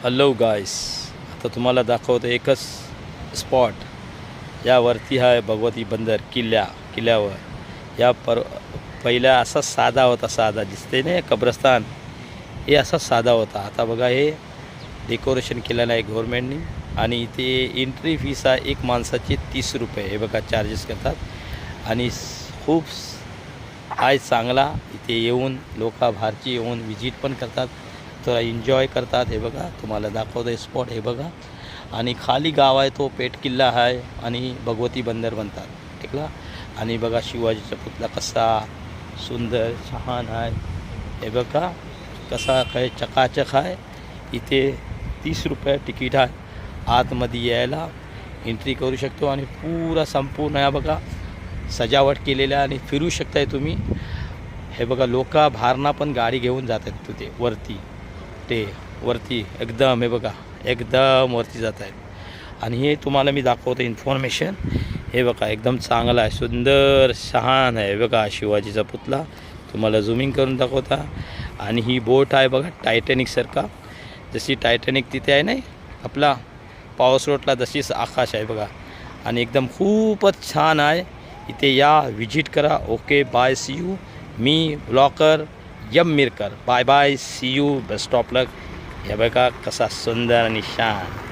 Hello गाईस, आता तुम्हाला दाखवतो एकच स्पॉट. यावरती आहे भगवती बंदर किल्ल्यावर. या पहिला असा साधा होता, साधा दिसते ना कब्रस्तान, हे असा साधा होता. आता बघा हे डेकोरेशन केलेलं आहे गव्हर्मेंटनी. आणि इथे एंट्री फीस आहे एक माणसाची 30 रुपये. हे बघा चार्जेस करतात. आणि खूप आहे चांगला. इथे येऊन लोक बाहेरची येऊन विजिट पण करतात, थोडा एन्जॉय करतात. हे बघा तुम्हाला दाखवतो स्पॉट. हे बघा, आणि खाली गाव आहे तो पेठ किल्ला आहे आणि भगवती बंदर म्हणतात ठीकला. आणि बघा शिवाजीचा पुतळा कसा सुंदर छान आहे. हे बघा कसा काय चकाचक आहे. इथे 30 रुपये तिकीट आहे. आतमध्ये यायला एंट्री करू शकतो आणि पुरा संपूर्ण आहे बघा सजावट केलेल्या आणि फिरू शकताय तुम्ही. हे बघा लोक बाहेरना पण गाडी घेऊन जातात तिथे वरती, ते वरती एकदम. हे बघा एकदम वरती जात आहेत. आणि हे तुम्हाला मी दाखवतो इन्फॉर्मेशन. हे बघा एकदम चांगला आहे, सुंदर छान आहे. हे बघा शिवाजीचा पुतळा तुम्हाला झूमिंग करून दाखवता. आणि ही बोट आहे बघा टायटॅनिकसारखा, जशी टायटॅनिक तिथे आहे नाही आपला पावस रोडला, तशीच आकाश आहे बघा. आणि एकदम खूपच छान आहे. इथे या विजिट करा. Okay bye, see you. मी ब्लॉकर यम मिरकर. Bye bye, see you, best of luck. हे बघा कसा सुंदर आणि शान.